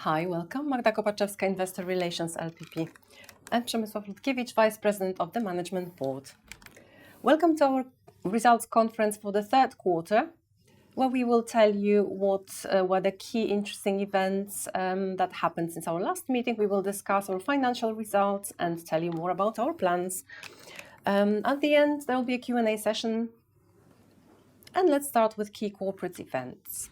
Hi, welcome. Magda Kopaczewska, Investor Relations LPP. And Przemysław Ludkiewicz, Vice President of the Management Board. Welcome to our results conference for the third quarter, where we will tell you what were the key interesting events that happened since our last meeting. We will discuss our financial results and tell you more about our plans. At the end, there will be a Q&A session. And let's start with key corporate events.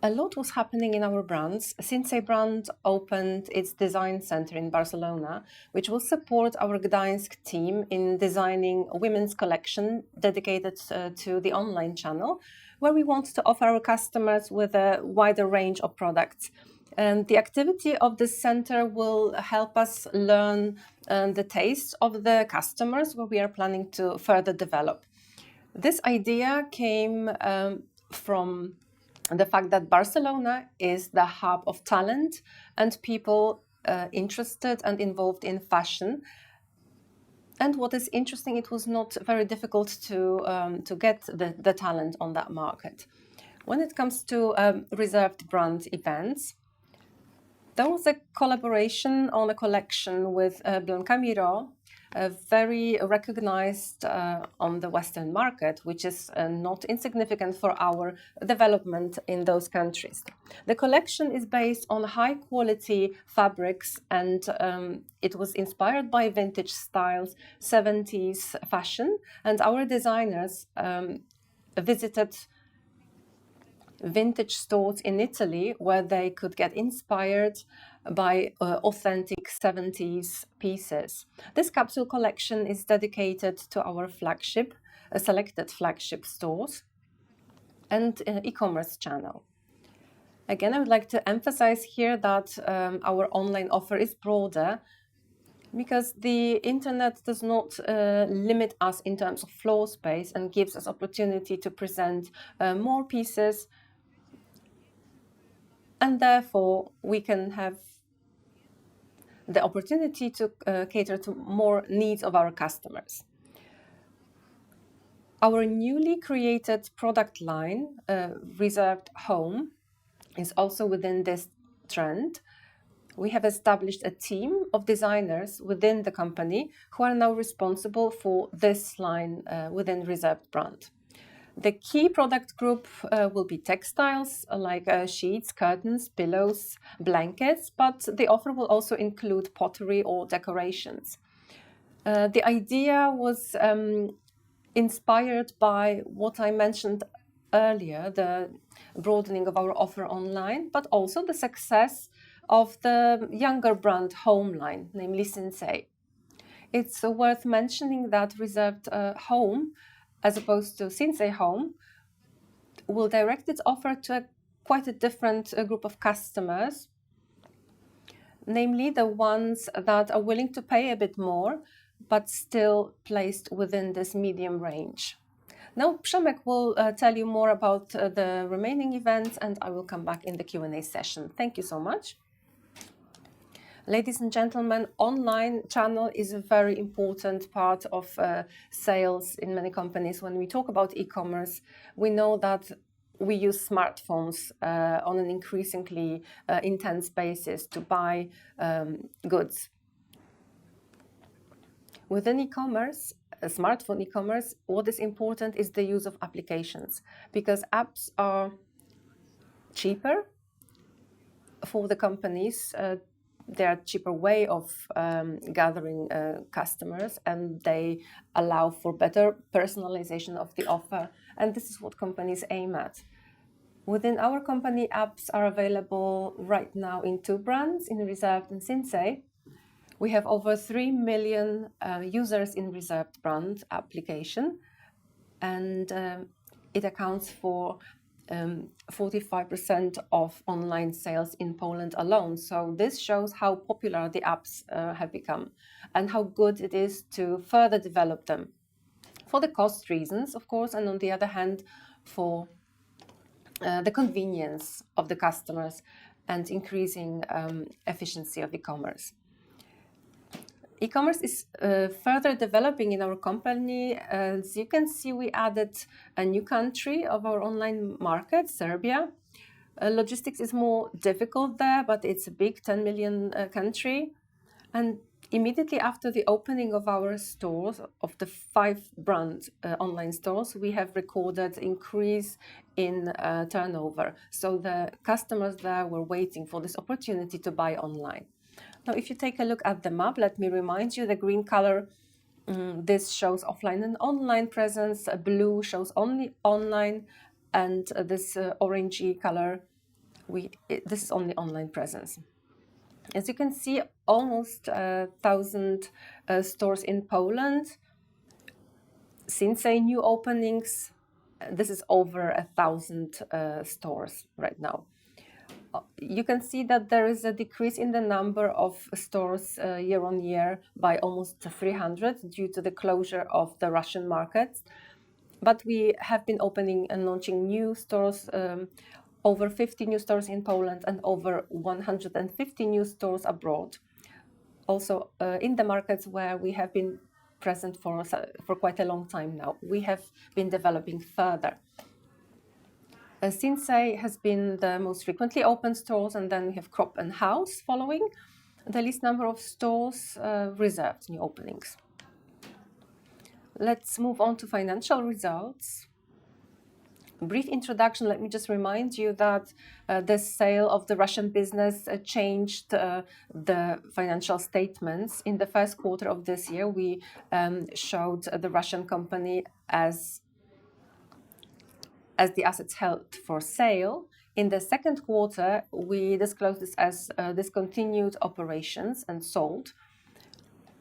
A lot was happening in our brands. Sinsay brand opened its design center in Barcelona, which will support our Gdańsk team in designing a women's collection dedicated to the online channel, where we want to offer our customers with a wider range of products. And the activity of this center will help us learn the taste of the customers, where we are planning to further develop. This idea came from the fact that Barcelona is the hub of talent and people interested and involved in fashion. And what is interesting, it was not very difficult to get the talent on that market. When it comes to reserved brand events, there was a collaboration on a collection with Blanca Miró, very recognized on the Western market, which is not insignificant for our development in those countries. The collection is based on high quality fabrics and it was inspired by vintage styles, 70s fashion, and our designers visited vintage stores in Italy where they could get inspired by authentic 70s pieces. This capsule collection is dedicated to our flagship, selected flagship stores and e-commerce channel. Again, I would like to emphasize here that our online offer is broader because the internet does not limit us in terms of floor space and gives us opportunity to present more pieces, and therefore we can have the opportunity to cater to more needs of our customers. Our newly created product line, Reserved Home, is also within this trend. We have established a team of designers within the company who are now responsible for this line within Reserved brand. The key product group will be textiles like sheets, curtains, pillows, blankets, but the offer will also include pottery or decorations. The idea was inspired by what I mentioned earlier, the broadening of our offer online, but also the success of the younger brand Home line, namely Sinsay. It's worth mentioning that Reserved Home, as opposed to Sinsay Home, will direct its offer to quite a different group of customers, namely the ones that are willing to pay a bit more, but still placed within this medium range. Now, Przemek will tell you more about the remaining events, and I will come back in the Q&A session. Thank you so much. Ladies and gentlemen, online channel is a very important part of sales in many companies. When we talk about e-commerce, we know that we use smartphones on an increasingly intense basis to buy goods. Within e-commerce, smartphone e-commerce, what is important is the use of applications, because apps are cheaper for the companies. They are a cheaper way of gathering customers, and they allow for better personalization of the offer. And this is what companies aim at. Within our company, apps are available right now in 2 brands, in Reserved and Sinsay. We have over 3 million users in Reserved brand application, and it accounts for 45% of online sales in Poland alone. So this shows how popular the apps have become and how good it is to further develop them. For the cost reasons, of course, and on the other hand, for the convenience of the customers and increasing efficiency of e-commerce. E-commerce is further developing in our company. As you can see, we added a new country of our online market, Serbia. Logistics is more difficult there, but it's a big 10 million country. And immediately after the opening of our stores, of the 5 brand online stores, we have recorded increase in turnover. So the customers there were waiting for this opportunity to buy online. Now, if you take a look at the map, let me remind you, the green color, this shows offline and online presence, blue shows only online, and this orangey color, this is only online presence. As you can see, almost 1,000 stores in Poland. Sinsay new openings, this is over 1,000 stores right now. You can see that there is a decrease in the number of stores year on year by almost 300 due to the closure of the Russian market. But we have been opening and launching new stores, over 50 new stores in Poland and over 150 new stores abroad. Also, in the markets where we have been present for quite a long time now, we have been developing further. Sinsay has been the most frequently opened stores, and then we have Crop and House following. The least number of stores, Reserved new openings. Let's move on to financial results. Brief introduction, let me just remind you that the sale of the Russian business changed the financial statements. In the first quarter of this year, we showed the Russian company as the assets held for sale. In the second quarter, we disclosed this as discontinued operations and sold.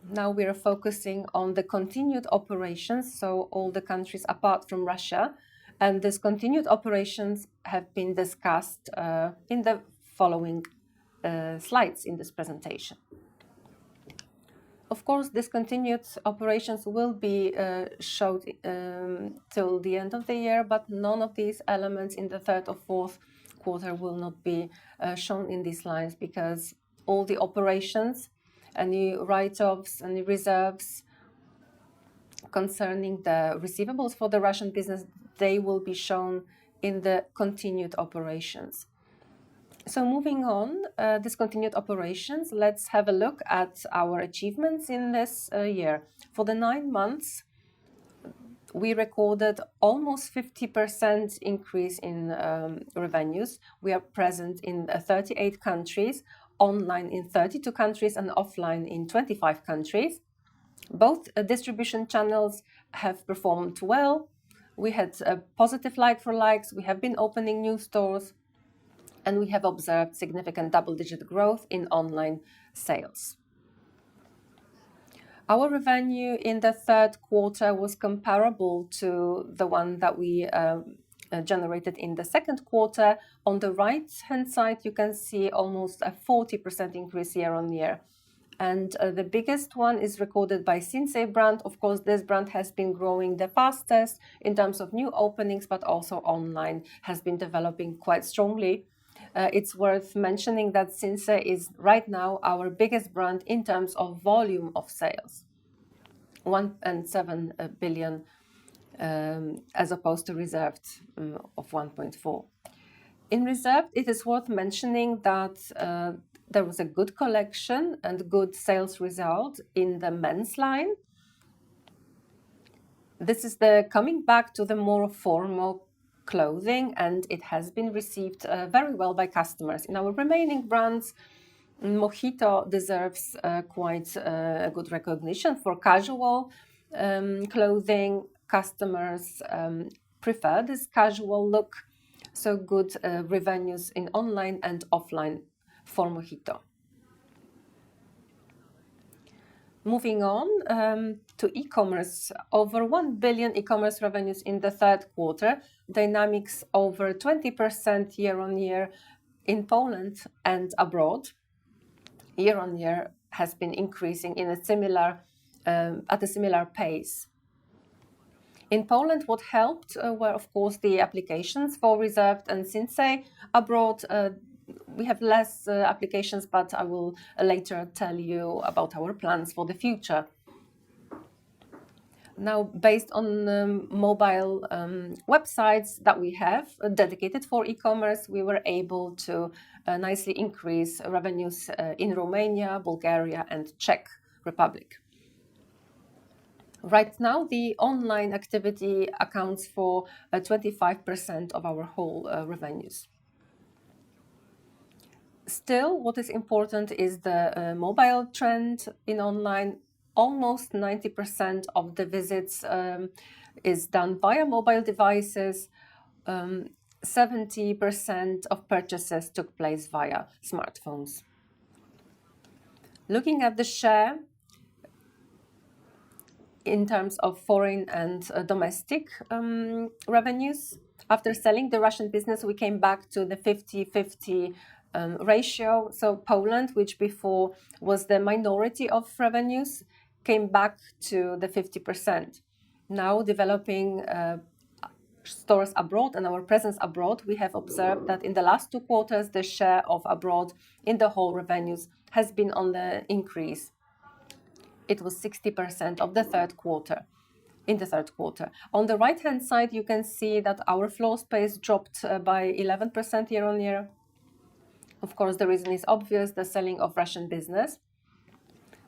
Now we are focusing on the continued operations, so all the countries apart from Russia, and discontinued operations have been discussed in the following slides in this presentation. Of course, discontinued operations will be showed till the end of the year, but none of these elements in the third or fourth quarter will not be shown in these lines, because all the operations, any write-offs, any reserves concerning the receivables for the Russian business, they will be shown in the continued operations. So moving on, discontinued operations, let's have a look at our achievements in this year. For the 9 months, we recorded almost 50% increase in revenues. We are present in 38 countries, online in 32 countries and offline in 25 countries. Both distribution channels have performed well. We had a positive like-for-likes, we have been opening new stores, and we have observed significant double-digit growth in online sales. Our revenue in the third quarter was comparable to the one that we generated in the second quarter. On the right-hand side, you can see almost a 40% increase year on year. And the biggest one is recorded by Sinsay brand. Of course, this brand has been growing the fastest in terms of new openings, but also online has been developing quite strongly. It's worth mentioning that Sinsay is right now our biggest brand in terms of volume of sales, 1.7 billion as opposed to Reserved of 1.4. In Reserved, it is worth mentioning that there was a good collection and good sales result in the men's line. This is the coming back to the more formal clothing, and it has been received very well by customers. In our remaining brands, Mojito deserves quite a good recognition for casual clothing. Customers prefer this casual look, so good revenues in online and offline for Mojito. Moving on to e-commerce, over 1 billion e-commerce revenues in the third quarter, dynamics over 20% year on year in Poland and abroad. Year on year has been increasing in a similar at a similar pace. In Poland, what helped were, of course, the applications for Reserved and Sinsay. Abroad, we have less applications, but I will later tell you about our plans for the future. Now, based on mobile websites that we have dedicated for e-commerce, we were able to nicely increase revenues in Romania, Bulgaria, and Czech Republic. Right now, the online activity accounts for 25% of our whole revenues. Still, what is important is the mobile trend in online. Almost 90% of the visits is done via mobile devices. 70% of purchases took place via smartphones. Looking at the share in terms of foreign and domestic revenues, after selling the Russian business, we came back to the 50-50 ratio. So Poland, which before was the minority of revenues, came back to the 50%. Now, developing stores abroad and our presence abroad, we have observed that in the last 2 quarters, the share of abroad in the whole revenues has been on the increase. It was 60% of the third quarter. In the third quarter. On the right-hand side, you can see that our floor space dropped by 11% year on year. Of course, the reason is obvious, the selling of Russian business.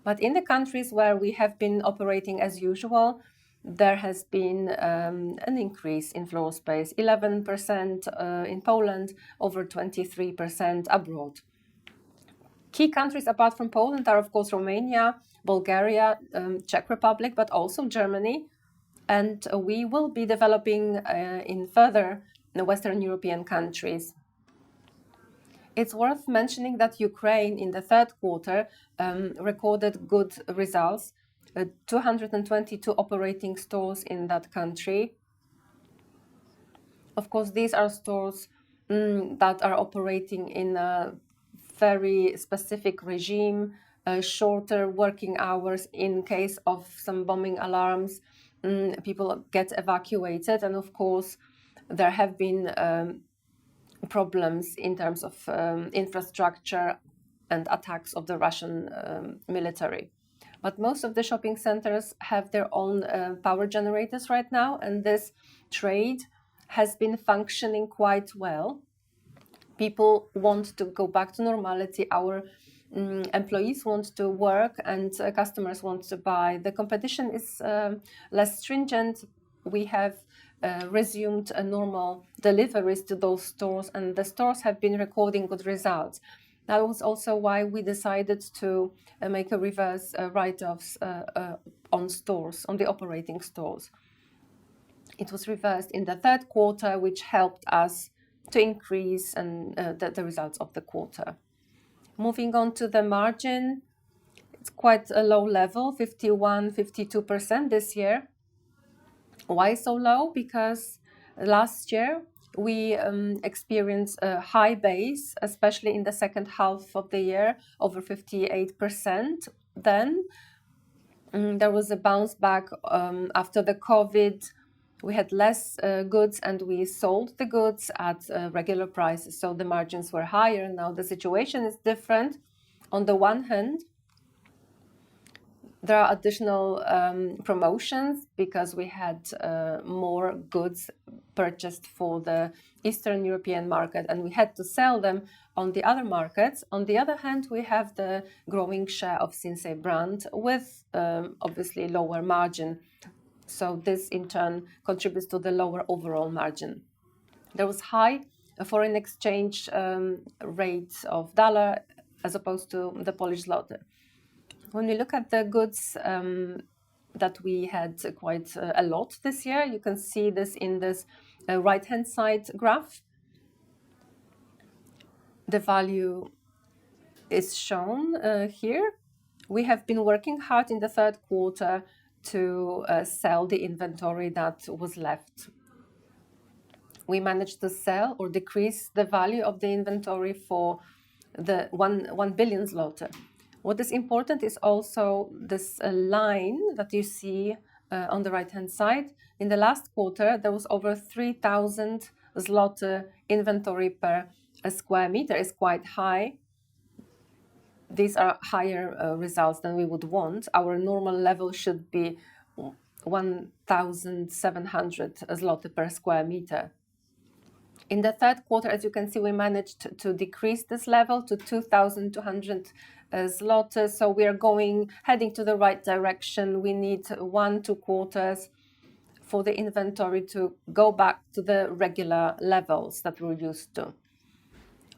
But in the countries where we have been operating as usual, there has been an increase in floor space, 11% in Poland, over 23% abroad. Key countries apart from Poland are, of course, Romania, Bulgaria, Czech Republic, but also Germany. And we will be developing in further Western European countries. It's worth mentioning that Ukraine in the third quarter recorded good results, 222 operating stores in that country. Of course, these are stores that are operating in a very specific regime, shorter working hours. In case of some bombing alarms, people get evacuated. And of course, there have been problems in terms of infrastructure and attacks of the Russian military. But most of the shopping centers have their own power generators right now, and this trade has been functioning quite well. People want to go back to normality. Our employees want to work, and customers want to buy. The competition is less stringent. We have resumed normal deliveries to those stores, and the stores have been recording good results. That was also why we decided to make a reverse write-offs on stores, on the operating stores. It was reversed in the third quarter, which helped us to increase the results of the quarter. Moving on to the margin, it's quite a low level, 51-52% this year. Why so low? Because last year we experienced a high base, especially in the second half of the year, over 58%. Then there was a bounce back after the COVID. We had less goods and we sold the goods at regular prices, so the margins were higher. Now the situation is different. On the one hand, there are additional promotions because we had more goods purchased for the Eastern European market and we had to sell them on the other markets. On the other hand, we have the growing share of Sinsay brand with obviously lower margin. So this in turn contributes to the lower overall margin. There was high foreign exchange rate of dollar as opposed to the Polish zloty. When we look at the goods that we had quite a lot this year, you can see this in this right-hand side graph. The value is shown here. We have been working hard in the third quarter to sell the inventory that was left. We managed to sell or decrease the value of the inventory for the 1 billion zloty. What is important is also this line that you see on the right-hand side. In the last quarter, there was over 3,000 zloty inventory per square meter. It's quite high. These are higher results than we would want. Our normal level should be 1,700 zloty per square meter. In the third quarter, as you can see, we managed to decrease this level to 2,200 zloty. So we are heading to the right direction. We need 1-2 quarters for the inventory to go back to the regular levels that we're used to.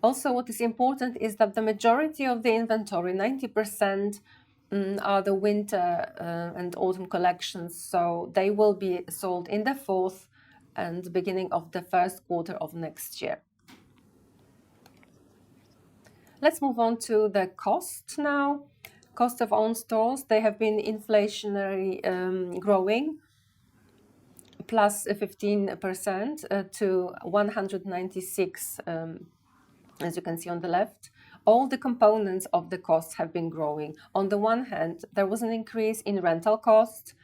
Also, what is important is that the majority of the inventory, 90%, are the winter and autumn collections. So they will be sold in the fourth and beginning of the first quarter of next year. Let's move on to the cost now. Cost of own stores, they have been inflationary growing, plus 15% to 196, as you can see on the left. All the components of the costs have been growing. On the one hand, there was an increase in rental costs.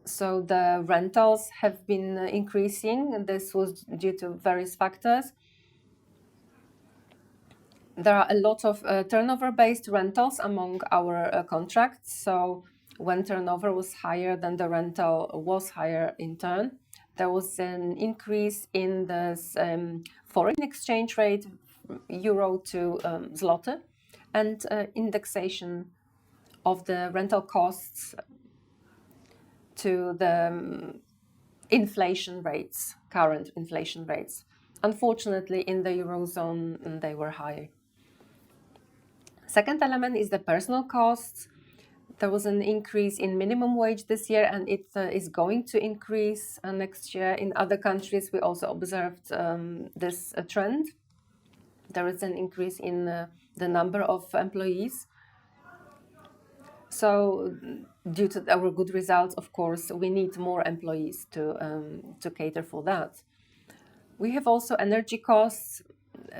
So the rentals have been increasing, and this was due to various factors. There are a lot of turnover-based rentals among our contracts. So when turnover was higher, then the rental was higher in turn. There was an increase in the foreign exchange rate, euro to zloty, and indexation of the rental costs to the inflation rates, current inflation rates. Unfortunately, in the Eurozone, they were high. Second element is the personal costs. There was an increase in minimum wage this year, and it is going to increase next year. In other countries, we also observed this trend. There is an increase in the number of employees. So due to our good results, of course, we need more employees to cater for that. We have also energy costs,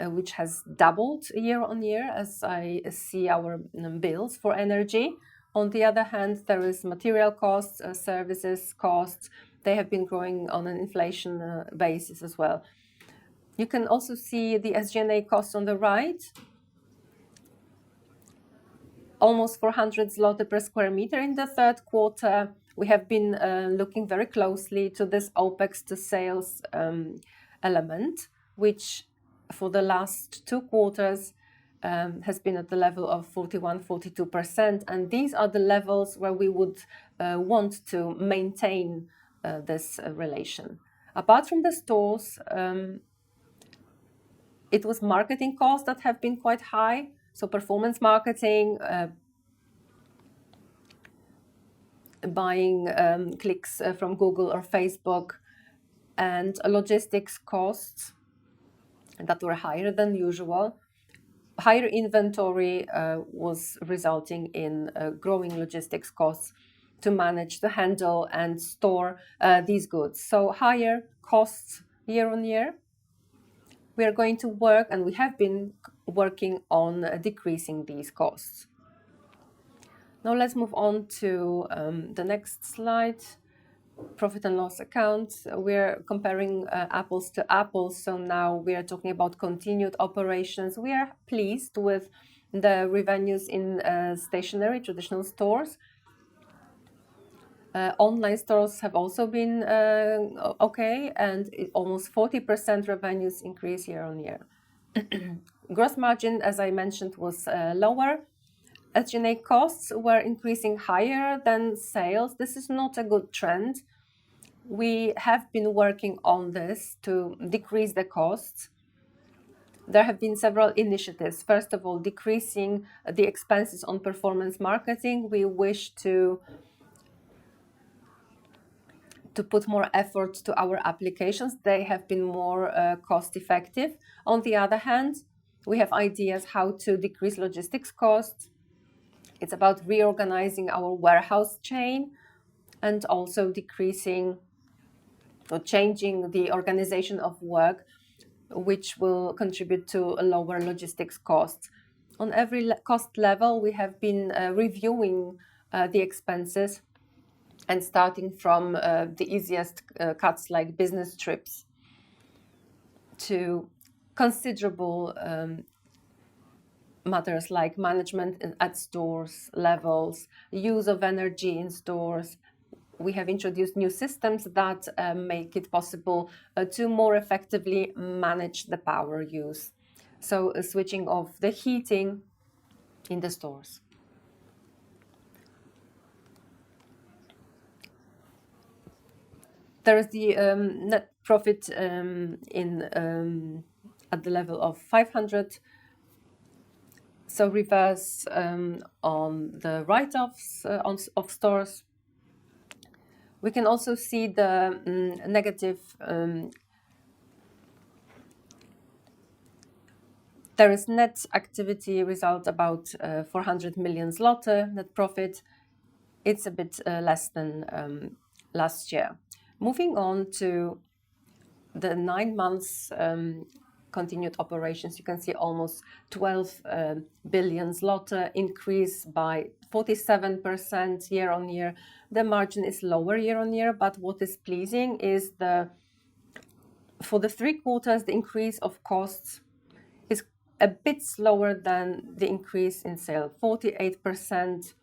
which has doubled year on year as I see our bills for energy. On the other hand, there is material costs, services costs. They have been growing on an inflation basis as well. You can also see the SG&A costs on the right. Almost 400 zloty per square meter in the third quarter. We have been looking very closely to this OPEX to sales element, which for the last 2 quarters has been at the level of 41-42%. And these are the levels where we would want to maintain this relation. Apart from the stores, it was marketing costs that have been quite high. So performance marketing, buying clicks from Google or Facebook, and logistics costs that were higher than usual. Higher inventory was resulting in growing logistics costs to manage, to handle and store these goods. So higher costs year on year. We are going to work, and we have been working on decreasing these costs. Now let's move on to the next slide, profit and loss account. We're comparing apples to apples. So now we are talking about continued operations. We are pleased with the revenues in stationary traditional stores. Online stores have also been okay, and almost 40% revenues increase year on year. Gross margin, as I mentioned, was lower. SG&A costs were increasing higher than sales. This is not a good trend. We have been working on this to decrease the costs. There have been several initiatives. First of all, decreasing the expenses on performance marketing. We wish to put more effort to our applications. They have been more cost effective. On the other hand, we have ideas how to decrease logistics costs. It's about reorganizing our warehouse chain and also decreasing or changing the organization of work, which will contribute to a lower logistics costs. On every cost level, we have been reviewing the expenses and starting from the easiest cuts like business trips to considerable matters like management at stores levels, use of energy in stores, we have introduced new systems that make it possible to more effectively manage the power use. So switching off the heating in the stores. There is the net profit at the level of 500. So reverse on the write-offs of stores. We can also see the negative. There is net activity result about 400 million zloty net profit. It's a bit less than last year. Moving on to the 9 months continued operations, you can see almost 12 billion zloty, increase by 47% year on year. The margin is lower year on year, but what is pleasing is for the 3 quarters, the increase of costs is a bit slower than the increase in sale, 48%.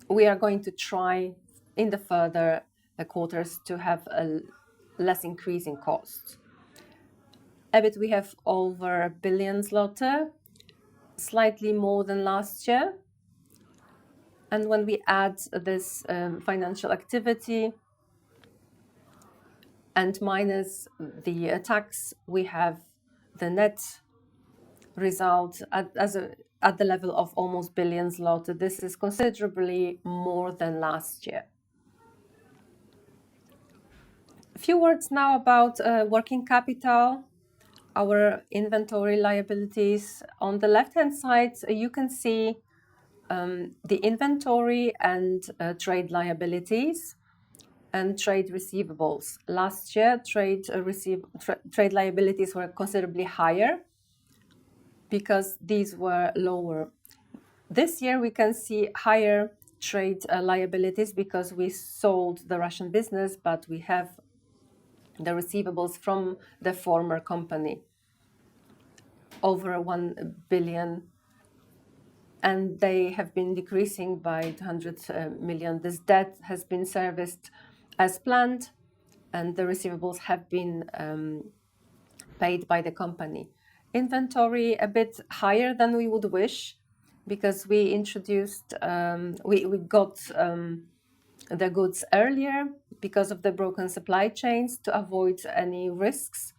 We are going to try in the further quarters to have a less increase in costs. EBIT, we have over 1 billion zloty, slightly more than last year. And when we add this financial activity and minus the tax, we have the net result at the level of almost 1 billion zloty. This is considerably more than last year. A few words now about working capital, our inventory liabilities. On the left-hand side, you can see the inventory and trade liabilities and trade receivables. Last year, trade liabilities were considerably higher because these were lower. This year, we can see higher trade liabilities because we sold the Russian business, but we have the receivables from the former company, over 1 billion, and they have been decreasing by 200 million. This debt has been serviced as planned, and the receivables have been paid by the company. Inventory a bit higher than we would wish because we introduced, we got the goods earlier because of the broken supply chains to avoid any risks.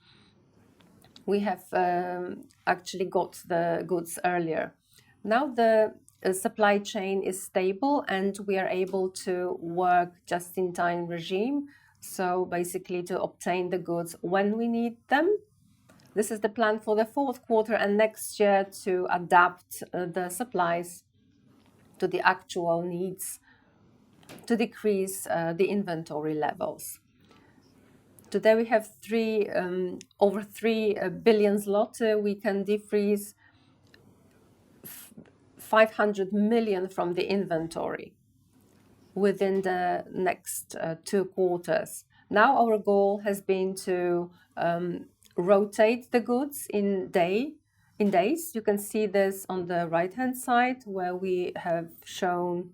We have actually got the goods earlier. Now the supply chain is stable and we are able to work just-in-time regime. So basically to obtain the goods when we need them. This is the plan for the 4th quarter and next year to adapt the supplies to the actual needs to decrease the inventory levels. Today we have over 3 billion zloty. We can defreeze 500 million from the inventory within the next 2 quarters. Now our goal has been to rotate the goods in days. You can see this on the right-hand side where we have shown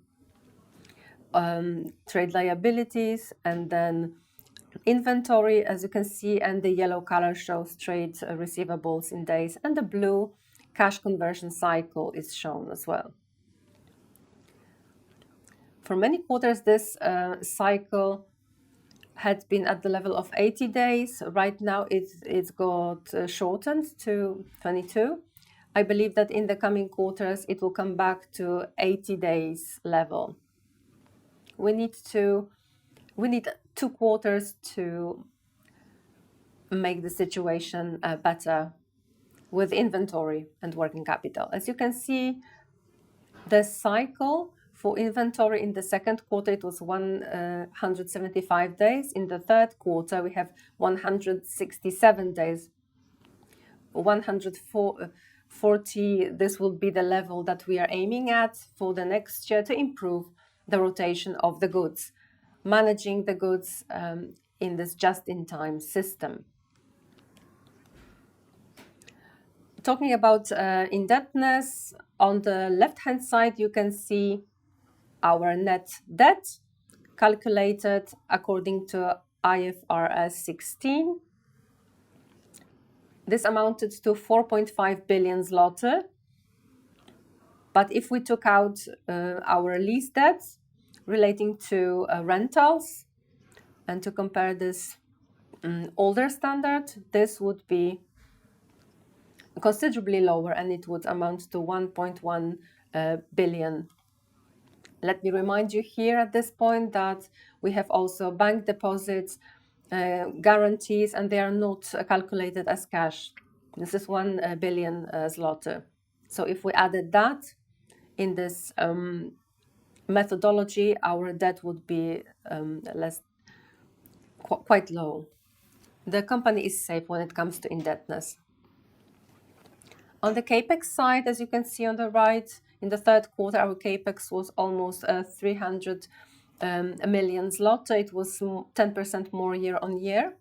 trade liabilities and then inventory, as you can see, and the yellow color shows trade receivables in days, and the blue cash conversion cycle is shown as well. For many quarters, this cycle had been at the level of 80 days. Right now, it's got shortened to 22. I believe that in the coming quarters, it will come back to 80 days level. We need 2 quarters to make the situation better with inventory and working capital. As you can see, the cycle for inventory in the 2nd quarter, it was 175 days. In the 3rd quarter, we have 167 days. 140, this will be the level that we are aiming at for the next year to improve the rotation of the goods, managing the goods in this just-in-time system. Talking about indebtedness, on the left-hand side, you can see our net debt calculated according to IFRS 16. This amounted to 4.5 billion zloty. But if we took out our lease debts relating to rentals and to compare this older standard, this would be considerably lower and it would amount to 1.1 billion. Let me remind you here at this point that we have also bank deposits, guarantees, and they are not calculated as cash. This is 1 billion zloty. So if we added that in this methodology, our debt would be quite low. The company is safe when it comes to indebtedness. On the capex side, as you can see on the right, in the third quarter, our capex was almost 300 million zloty. It was 10% more year on year.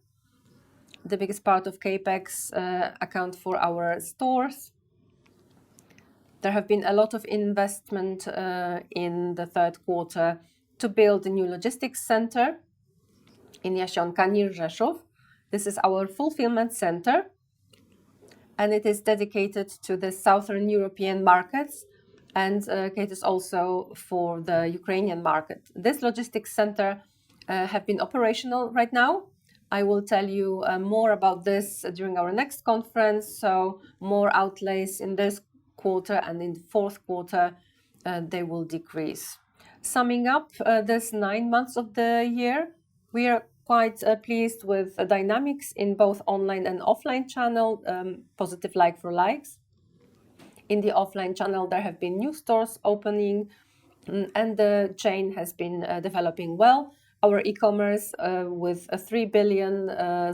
The biggest part of capex account for our stores. There have been a lot of investment in the third quarter to build a new logistics center in Jasionka, near Rzeszów. This is our fulfillment center, and it is dedicated to the Southern European markets and caters also for the Ukrainian market. This logistics center have been operational right now. I will tell you more about this during our next conference, so more outlays in this quarter, and in the fourth quarter they will decrease. Summing up this 9 months of the year, we are quite pleased with the dynamics in both online and offline channel, positive like-for-likes. In the offline channel, there have been new stores opening, and the chain has been developing well. Our e-commerce with 3 billion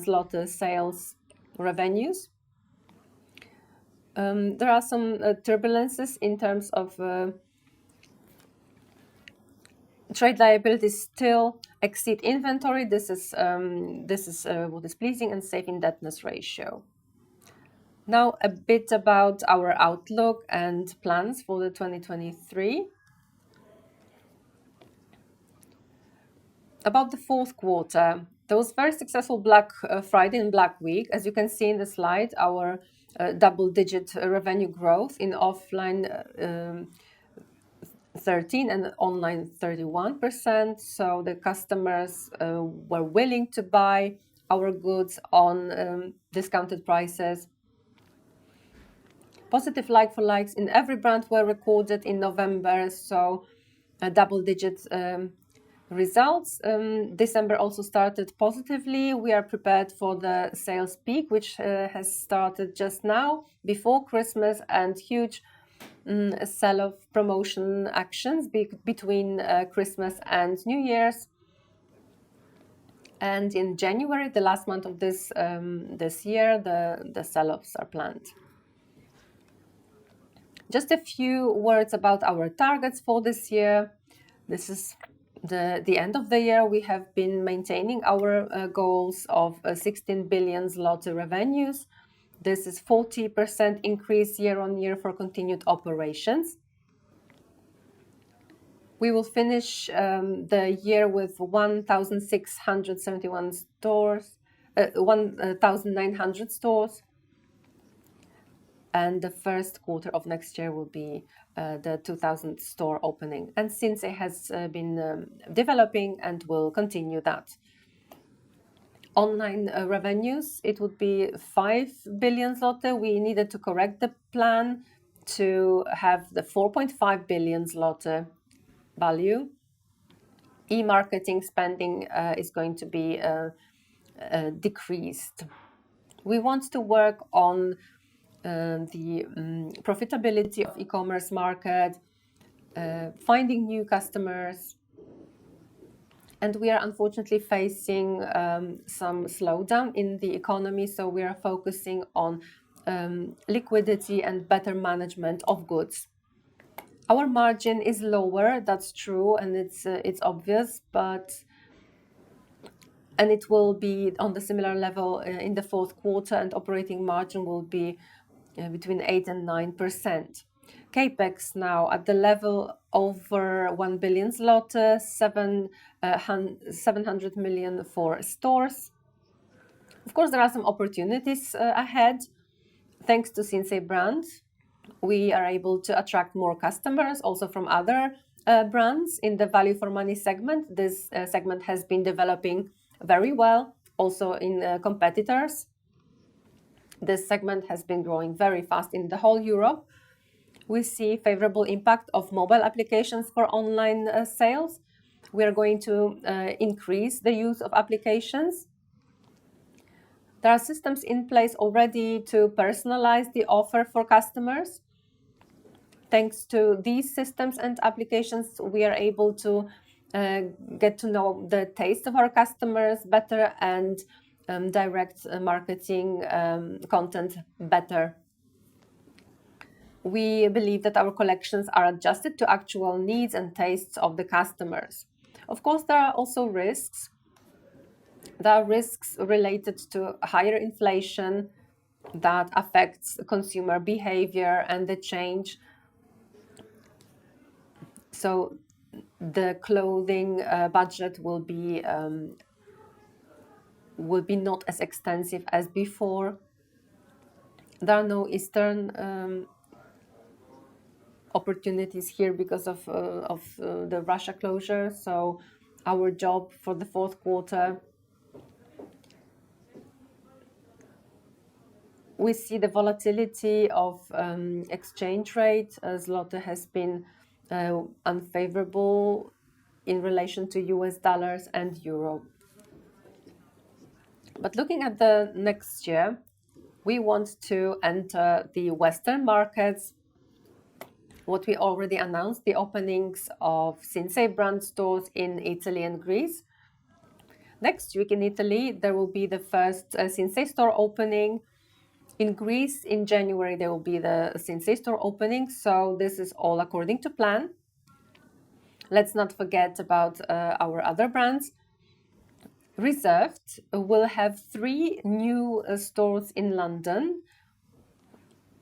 zloty sales revenues. There are some turbulences in terms of trade liabilities still exceed inventory. This is what is pleasing, and safe indebtedness ratio. Now a bit about our outlook and plans for the 2023. About the fourth quarter, there was very successful Black Friday and Black Week. As you can see in the slide, our double-digit revenue growth in offline 13% and online 31%. So the customers were willing to buy our goods on discounted prices. Positive like-for-likes in every brand were recorded in November, so double-digit results. December also started positively. We are prepared for the sales peak, which has started just now before Christmas, and huge sell-off promotion actions between Christmas and New Year's. And in January, the last month of this year, the sell-offs are planned. Just a few words about our targets for this year. This is the end of the year. We have been maintaining our goals of 16 billion zloty revenues. This is 40% increase year on year for continued operations. We will finish the year with 1,671 stores, 1,900 stores. And the first quarter of next year will be the 2,000 store opening. And Sinsay has been developing and will continue that. Online revenues, it would be 5 billion zloty. We needed to correct the plan to have the 4.5 billion zloty value. E-marketing spending is going to be decreased. We want to work on the profitability of e-commerce market, finding new customers, and we are unfortunately facing some slowdown in the economy, so we are focusing on liquidity and better management of goods. Our margin is lower, that's true, and it's obvious, and it will be on the similar level in the fourth quarter, and operating margin will be between 8 and 9%. CapEx now at the level over 1 billion zloty, 700 million for stores. Of course, there are some opportunities ahead. Thanks to Sinsay brand, we are able to attract more customers also from other brands in the value for money segment. This segment has been developing very well, also in competitors. This segment has been growing very fast in the whole Europe. We see favorable impact of mobile applications for online sales. We are going to increase the use of applications. There are systems in place already to personalize the offer for customers. Thanks to these systems and applications, we are able to get to know the taste of our customers better and direct marketing content better. We believe that our collections are adjusted to actual needs and tastes of the customers. Of course, there are also risks. There are risks related to higher inflation that affects consumer behavior and the change. So the clothing budget will be not as extensive as before. There are no Eastern opportunities here because of the Russia closure. So our job for the fourth quarter, we see the volatility of exchange rate. Zloty has been unfavorable in relation to US dollars and euro. But looking at the next year, we want to enter the Western markets. What we already announced, the openings of Sinsay brand stores in Italy and Greece. Next week in Italy, there will be the first Sinsay store opening. In Greece, in January, there will be the Sinsay store opening. So this is all according to plan. Let's not forget about our other brands. Reserved will have 3 new stores in London.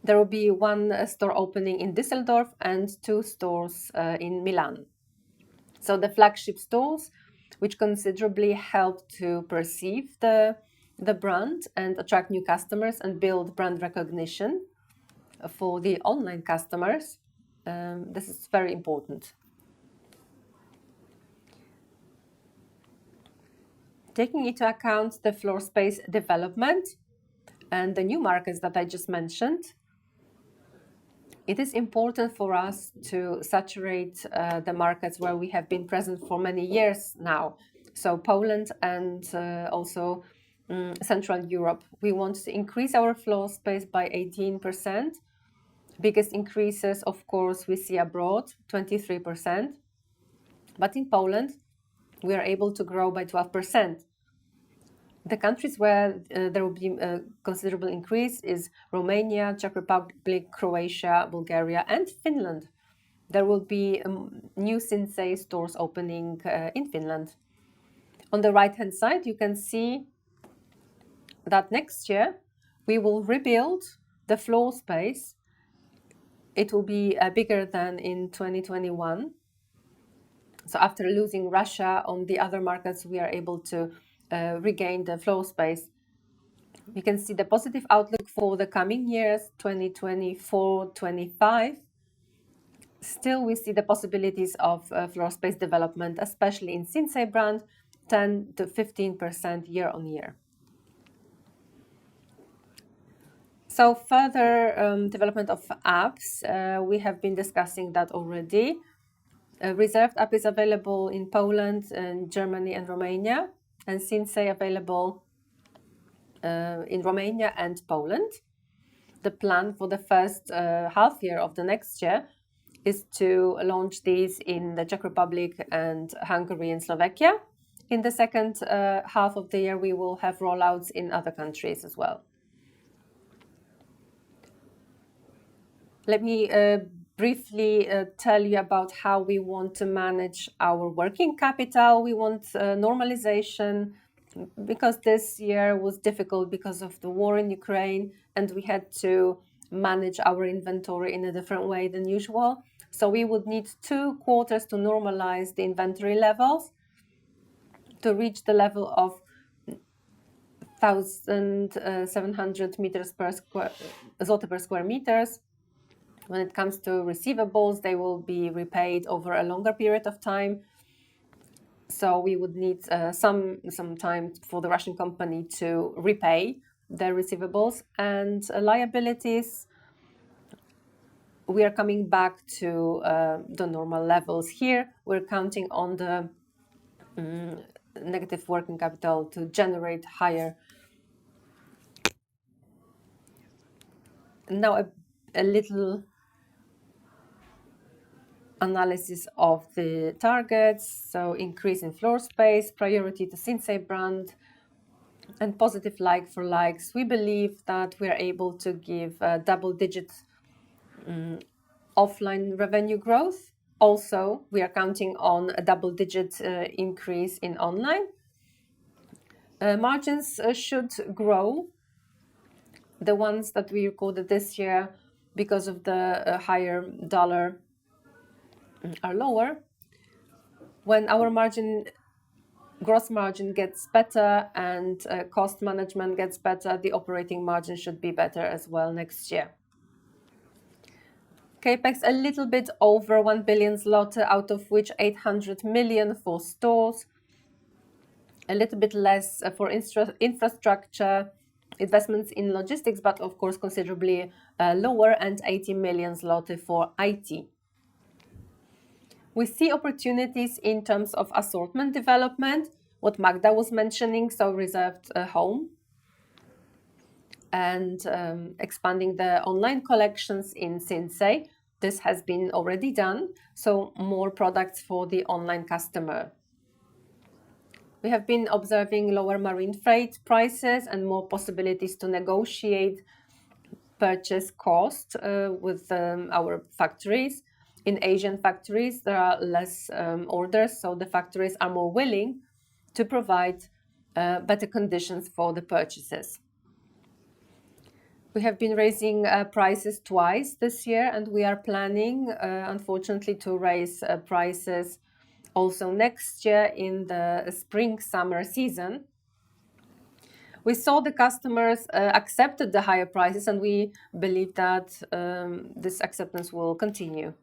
There will be 1 store opening in Düsseldorf and 2 stores in Milan. So the flagship stores, which considerably help to perceive the brand and attract new customers and build brand recognition for the online customers. This is very important. Taking into account the floor space development and the new markets that I just mentioned, it is important for us to saturate the markets where we have been present for many years now. So Poland and also Central Europe. We want to increase our floor space by 18%. Biggest increases, of course, we see abroad, 23%. But in Poland, we are able to grow by 12%. The countries where there will be a considerable increase is Romania, Czech Republic, Croatia, Bulgaria, and Finland. There will be new Sinsay stores opening in Finland. On the right-hand side, you can see that next year we will rebuild the floor space. It will be bigger than in 2021. So after losing Russia on the other markets, we are able to regain the floor space. You can see the positive outlook for the coming years, 2024-25. Still, we see the possibilities of floor space development, especially in Sinsay brand, 10 to 15% year on year. So further development of apps, we have been discussing that already. A Reserved app is available in Poland, and Germany and Romania, and Sinsay available in Romania and Poland. The plan for the first half year of the next year is to launch these in the Czech Republic and Hungary and Slovakia. In the second half of the year, we will have rollouts in other countries as well. Let me briefly tell you about how we want to manage our working capital. We want normalization because this year was difficult because of the war in Ukraine, and we had to manage our inventory in a different way than usual. So we would need 2 quarters to normalize the inventory levels to reach the level of 1,700 meters per zloty per square meters. When it comes to receivables, they will be repaid over a longer period of time. So we would need some time for the Russian company to repay their receivables, and liabilities. We are coming back to the normal levels here. We're counting on the negative working capital to generate higher. Now a little analysis of the targets. So increase in floor space, priority to Sinsay brand, and positive like-for-likes. We believe that we are able to give double-digit offline revenue growth. Also, we are counting on a double-digit increase in online. Margins should grow. The ones that we recorded this year, because of the higher dollar, are lower. When our gross margin gets better and cost management gets better, the operating margin should be better as well next year. Capex a little bit over 1 billion zloty, out of which 800 million for stores, a little bit less for infrastructure, investments in logistics, but of course considerably lower, and 80 million zloty for IT. We see opportunities in terms of assortment development, what Magda was mentioning, so reserved home, and expanding the online collections in Sinsay. This has been already done, so more products for the online customer. We have been observing lower marine freight prices and more possibilities to negotiate purchase cost with our factories. In Asian factories, there are less orders, so the factories are more willing to provide better conditions for the purchases. We have been raising prices twice this year, and we are planning, unfortunately, to raise prices also next year in the spring-summer season. We saw the customers accepted the higher prices, and we believe that this acceptance will continue.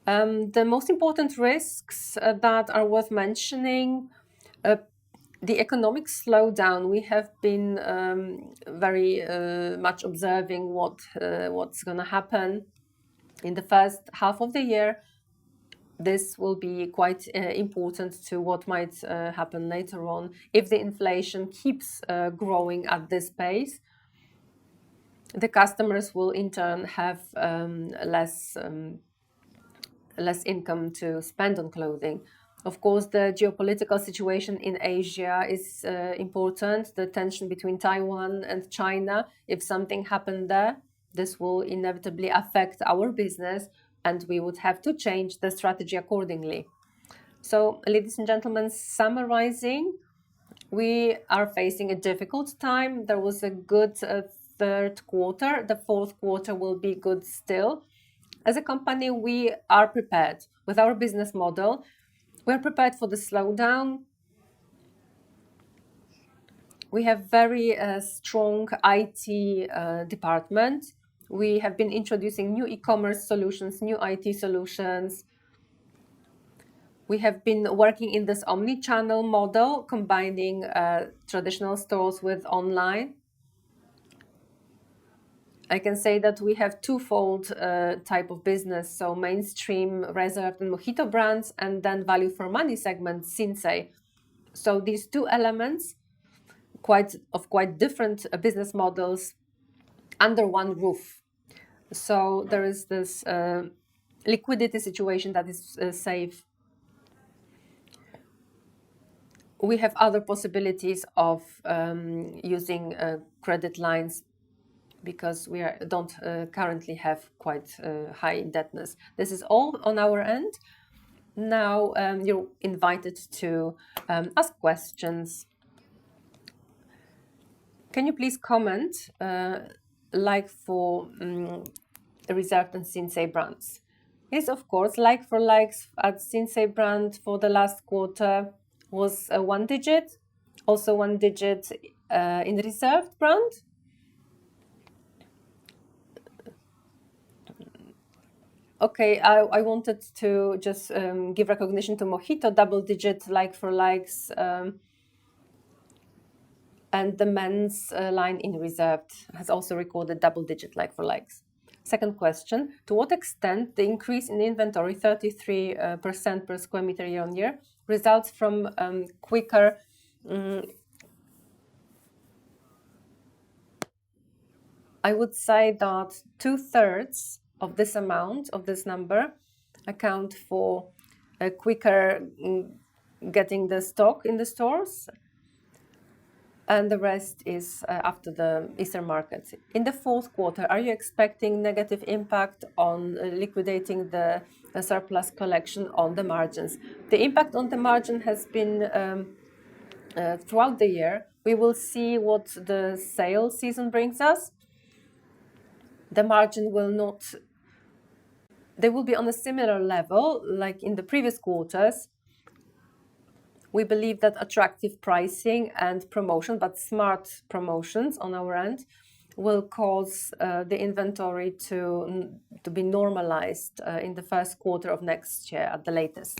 The most important risks that are worth mentioning, the economic slowdown. We have been very much observing what's going to happen in the first half of the year. This will be quite important to what might happen later on. If the inflation keeps growing at this pace, the customers will in turn have less income to spend on clothing. Of course, the geopolitical situation in Asia is important. The tension between Taiwan and China, if something happened there, this will inevitably affect our business, and we would have to change the strategy accordingly. So, ladies and gentlemen, summarizing, we are facing a difficult time. There was a good third quarter. The fourth quarter will be good still. As a company, we are prepared with our business model. We're prepared for the slowdown. We have very strong IT department. We have been introducing new e-commerce solutions, new IT solutions. We have been working in this omnichannel model, combining traditional stores with online. I can say that we have twofold type of business, so mainstream, Reserved and Mojito brands, and then value for money segment, Sinsay. So these two elements, quite different business models under one roof. So there is this liquidity situation that is safe. We have other possibilities of using credit lines, because we don't currently have quite high indebtedness. This is all on our end. Now you're invited to ask questions. Can you please comment like for Reserved and Sinsay brands? Yes, of course, like-for-likes at Sinsay brand for the last quarter was 1 digit, also 1 digit in Reserved brand. Okay, I wanted to just give recognition to Mojito, double-digit like-for-likes, and the men's line in Reserved has also recorded double-digit like-for-likes. Second question, to what extent the increase in inventory, 33% per square meter year on year, results from quicker I would say that 2/3 of this amount, of this number, account for a quicker getting the stock in the stores, and the rest is after the Easter markets. In the fourth quarter, are you expecting negative impact on liquidating the surplus collection on the margins? The impact on the margin has been throughout the year. We will see what the sale season brings us. The margin will not, they will be on a similar level like in the previous quarters. We believe that attractive pricing and promotion, but smart promotions on our end, will cause the inventory to be normalized in the first quarter of next year at the latest.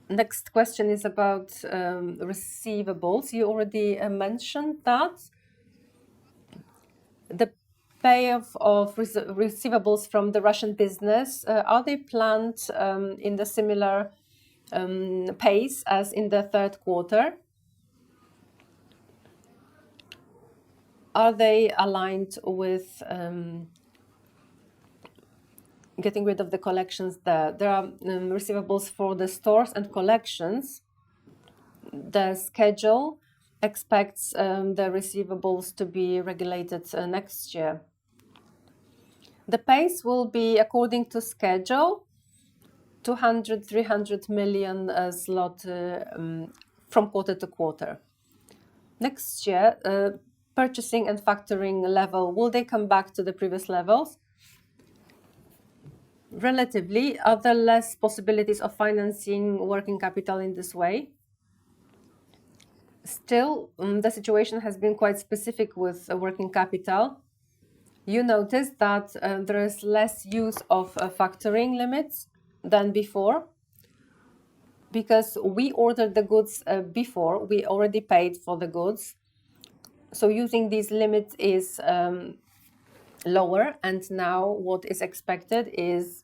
Next question is about receivables. You already mentioned that. The payoff of receivables from the Russian business, are they planned in the similar pace as in the third quarter? Are they aligned with getting rid of the collections there? There are receivables for the stores and collections. The schedule expects the receivables to be regulated next year. The pace will be according to schedule, 200-300 million zloty from quarter to quarter. Next year, purchasing and factoring level, will they come back to the previous levels? Relatively, are there less possibilities of financing working capital in this way? Still, the situation has been quite specific with working capital. You notice that there is less use of factoring limits than before, because we ordered the goods before, we already paid for the goods. So using these limits is lower, and now what is expected is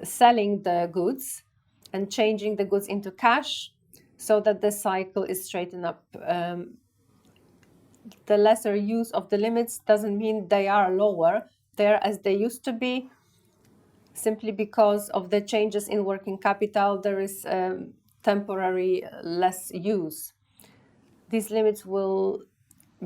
selling the goods and changing the goods into cash so that the cycle is straightened up. The lesser use of the limits doesn't mean they are lower. They're as they used to be. Simply because of the changes in working capital, there is temporary less use. These limits will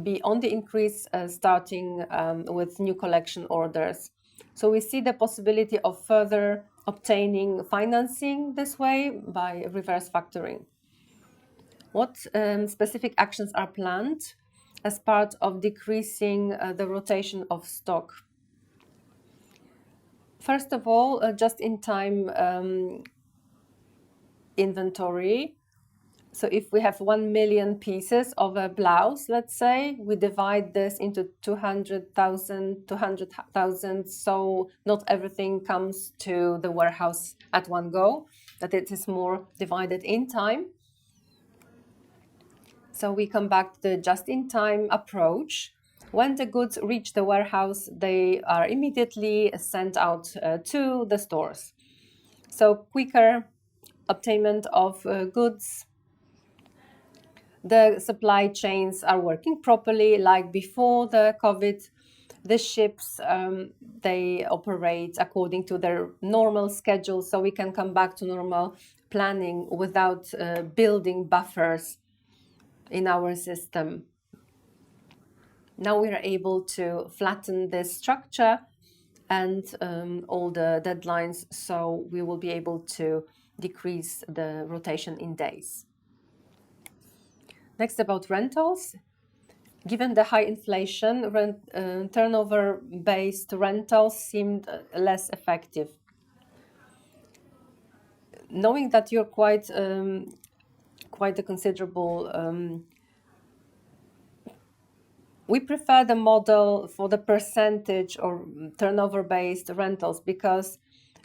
be on the increase starting with new collection orders. So we see the possibility of further obtaining financing this way by reverse factoring. What specific actions are planned as part of decreasing the rotation of stock? First of all, just-in-time inventory. So if we have 1 million pieces of a blouse, let's say, we divide this into 200,000, so not everything comes to the warehouse at one go, that it is more divided in time. So we come back to the just-in-time approach. When the goods reach the warehouse, they are immediately sent out to the stores. So quicker obtainment of goods. The supply chains are working properly like before the COVID. The ships, they operate according to their normal schedule, so we can come back to normal planning without building buffers in our system. Now we are able to flatten this structure and all the deadlines, so we will be able to decrease the rotation in days. Next, about rentals. Given the high inflation, turnover-based rentals seemed less effective. Knowing that you're quite a considerable, we prefer the model for the percentage or turnover-based rentals because,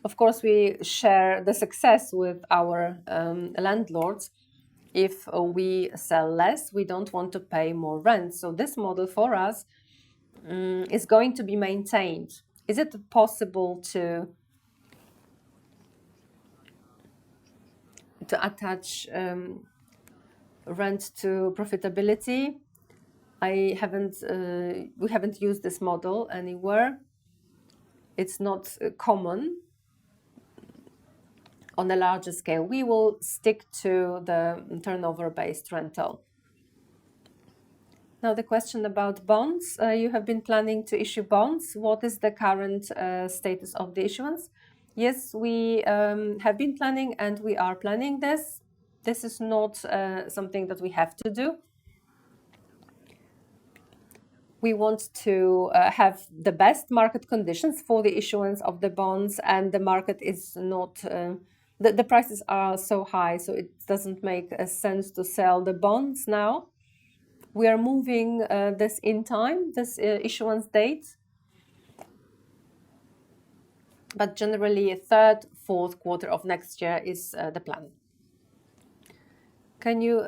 of course, we share the success with our landlords. If we sell less, we don't want to pay more rent. So this model for us is going to be maintained. Is it possible to attach rent to profitability? We haven't used this model anywhere. It's not common on a larger scale. We will stick to the turnover-based rental. Now the question about bonds. You have been planning to issue bonds. What is the current status of the issuance? Yes, we have been planning and we are planning this. This is not something that we have to do. We want to have the best market conditions for the issuance of the bonds, and the market is not, the prices are so high, so it doesn't make sense to sell the bonds now. We are moving this in time, this issuance date, but generally third, fourth quarter of next year is the plan. Can you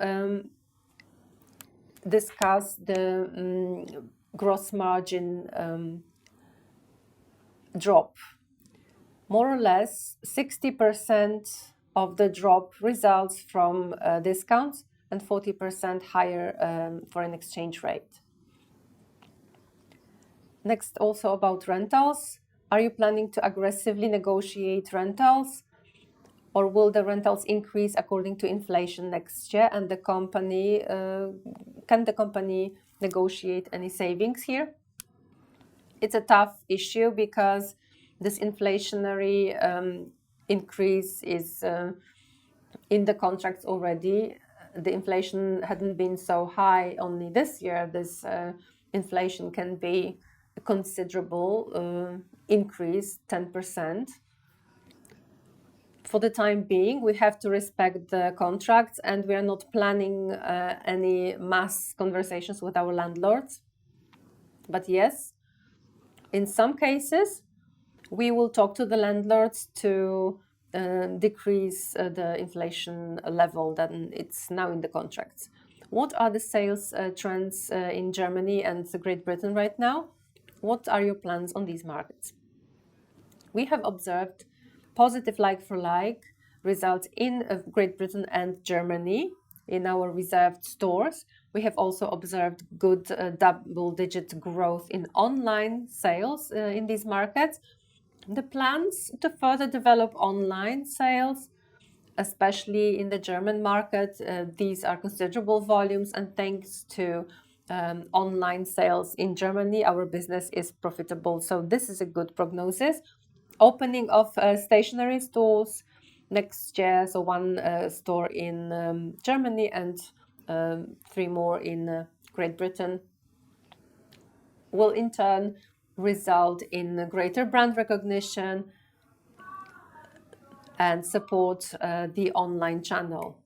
discuss the gross margin drop? More or less 60% of the drop results from discounts and 40% higher foreign exchange rate. Next, also about rentals. Are you planning to aggressively negotiate rentals, or will the rentals increase according to inflation next year? And the company, can the company negotiate any savings here? It's a tough issue because this inflationary increase is in the contracts already. The inflation hadn't been so high only this year. This inflation can be a considerable increase, 10%. For the time being, we have to respect the contracts, and we are not planning any mass conversations with our landlords. But yes, in some cases, we will talk to the landlords to decrease the inflation level that it's now in the contracts. What are the sales trends in Germany and Great Britain right now? What are your plans on these markets? We have observed positive like-for-like results in Great Britain and Germany in our Reserved stores. We have also observed good double-digit growth in online sales in these markets. The plans to further develop online sales, especially in the German market, these are considerable volumes, and thanks to online sales in Germany, our business is profitable. So this is a good prognosis. Opening of stationary stores next year, so one store in Germany and 3 more in Great Britain, will in turn result in greater brand recognition and support the online channel.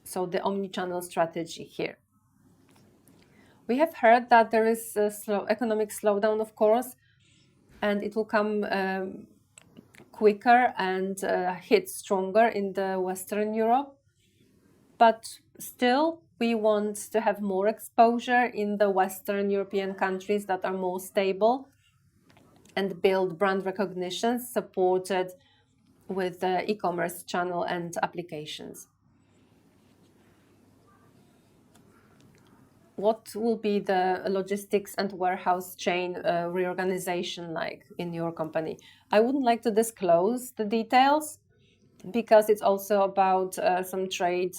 So the omnichannel strategy here. We have heard that there is a economic slowdown, of course, and it will come quicker and hit stronger in the Western Europe. But still, we want to have more exposure in the Western European countries that are more stable and build brand recognition supported with the e-commerce channel and applications. What will be the logistics and warehouse chain reorganization like in your company? I wouldn't like to disclose the details because it's also about some trade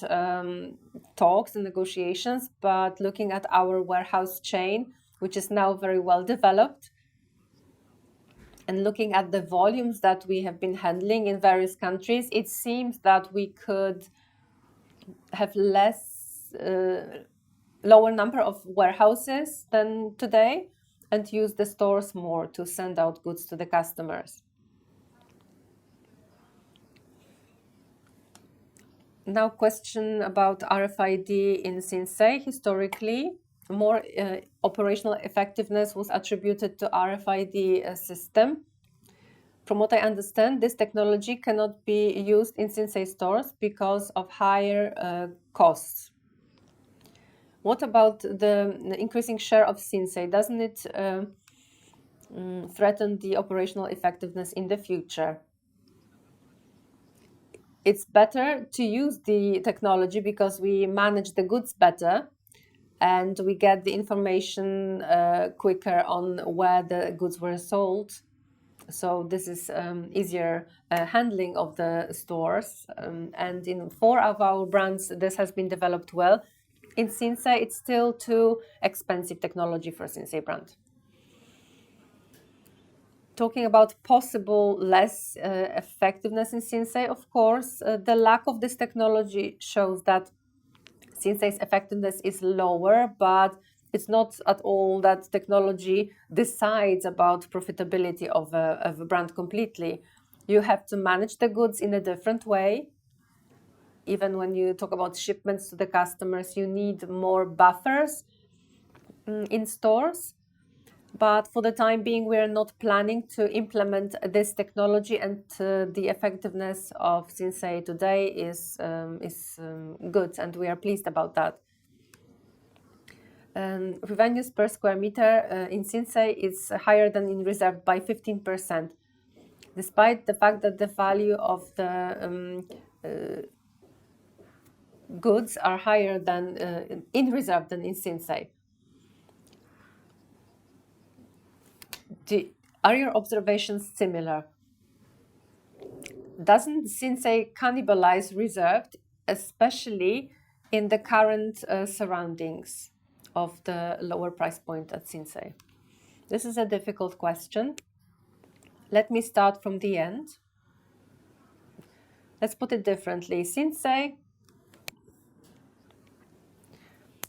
talks and negotiations, but looking at our warehouse chain, which is now very well developed, and looking at the volumes that we have been handling in various countries, it seems that we could have less lower number of warehouses than today and use the stores more to send out goods to the customers. Now, question about RFID in Sinsay. Historically, more operational effectiveness was attributed to RFID system. From what I understand, this technology cannot be used in Sinsay stores because of higher costs. What about the increasing share of Sinsay? Doesn't it threaten the operational effectiveness in the future? It's better to use the technology because we manage the goods better and we get the information quicker on where the goods were sold. So this is easier handling of the stores. And in 4 of our brands, this has been developed well. In Sinsay, it's still too expensive technology for Sinsay brand. Talking about possible less effectiveness in Sinsay, of course, the lack of this technology shows that Sinsay's effectiveness is lower, but it's not at all that technology decides about profitability of a brand completely. You have to manage the goods in a different way. Even when you talk about shipments to the customers, you need more buffers in stores. But for the time being, we are not planning to implement this technology, and the effectiveness of Sinsay today is good, and we are pleased about that. Revenues per square meter in Sinsay is higher than in Reserved by 15%, despite the fact that the value of the goods are higher than in Reserved than in Sinsay. Are your observations similar? Doesn't Sinsay cannibalize Reserved, especially in the current surroundings of the lower price point at Sinsay? This is a difficult question. Let me start from the end. Let's put it differently. Sinsay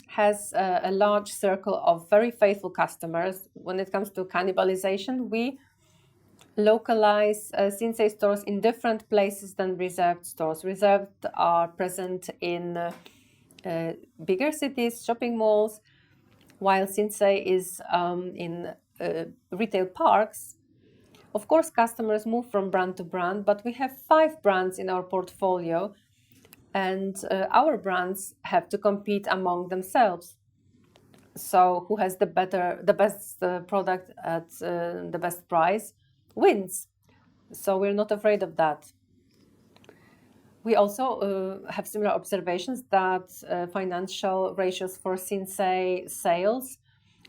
has a large circle of very faithful customers. When it comes to cannibalization, we localize Sinsay stores in different places than Reserved stores. Reserved are present in bigger cities, shopping malls, while Sinsay is in retail parks. Of course, customers move from brand to brand, but we have 5 brands in our portfolio, and our brands have to compete among themselves. So who has the best product at the best price wins. So we're not afraid of that. We also have similar observations that financial ratios for Sinsay sales,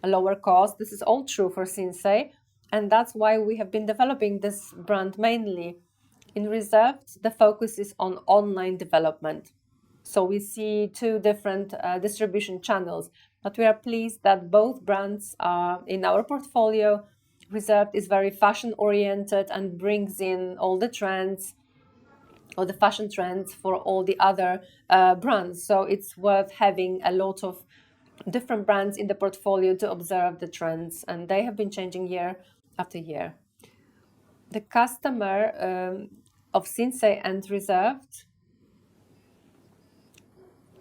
a lower cost. This is all true for Sinsay, and that's why we have been developing this brand mainly. In Reserved, the focus is on online development. So we see 2 different distribution channels, but we are pleased that both brands are in our portfolio. Reserved is very fashion oriented and brings in all the trends, or the fashion trends for all the other brands. So it's worth having a lot of different brands in the portfolio to observe the trends, and they have been changing year after year. The customer of Sinsay and Reserved,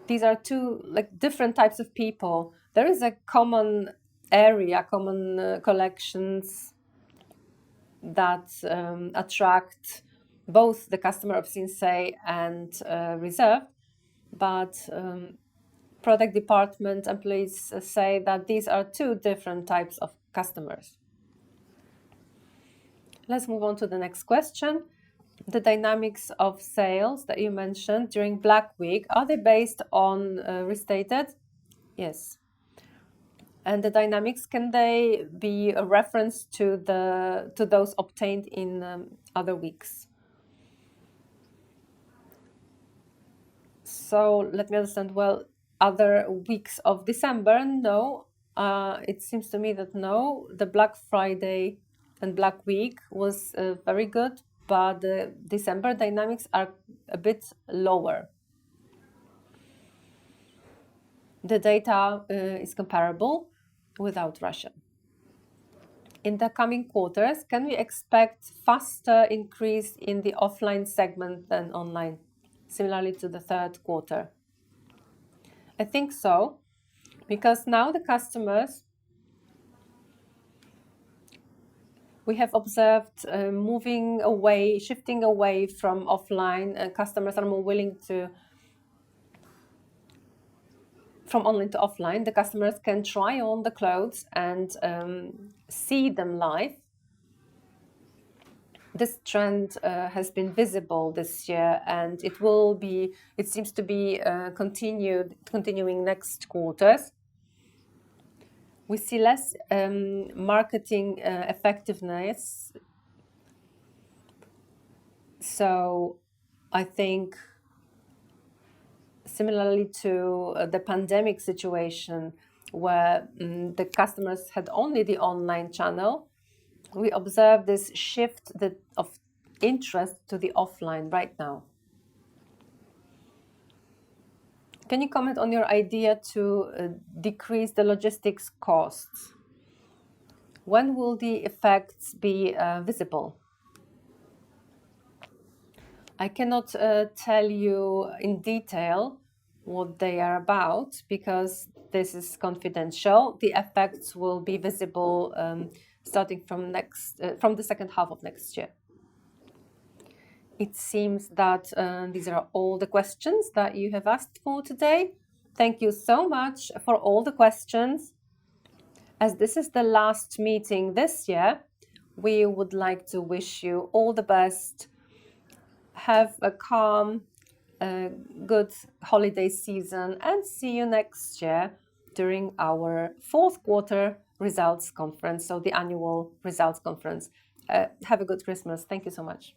these are 2 different types of people. There is a common area, common collections that attract both the customer of Sinsay and Reserved, but product department employees say that these are 2 different types of customers. Let's move on to the next question. The dynamics of sales that you mentioned during Black Week, are they based on restated? Yes. And the dynamics, can they be a reference to those obtained in other weeks? So let me understand. Well, other weeks of December, no. It seems to me that no. The Black Friday and Black Week was very good, but the December dynamics are a bit lower. the data is comparable without Russia. In the coming quarters, can we expect faster increase in the offline segment than online, similarly to the third quarter? I think so, because now the customers, we have observed shifting away from offline. Customers are more willing to, from online to offline. The customers can try on the clothes and see them live. This trend has been visible this year, and it seems to be continuing next quarters. We see less marketing effectiveness. So I think similarly to the pandemic situation where the customers had only the online channel, we observe this shift of interest to the offline right now. Can you comment on your idea to decrease the logistics costs? When will the effects be visible? I cannot tell you in detail what they are about because this is confidential. The effects will be visible starting from the second half of next year. It seems that these are all the questions that you have asked for today. Thank you so much for all the questions. As this is the last meeting this year, we would like to wish you all the best. Have a calm, good holiday season and see you next year during our fourth quarter results conference, so the annual results conference. Have a good Christmas. Thank you so much.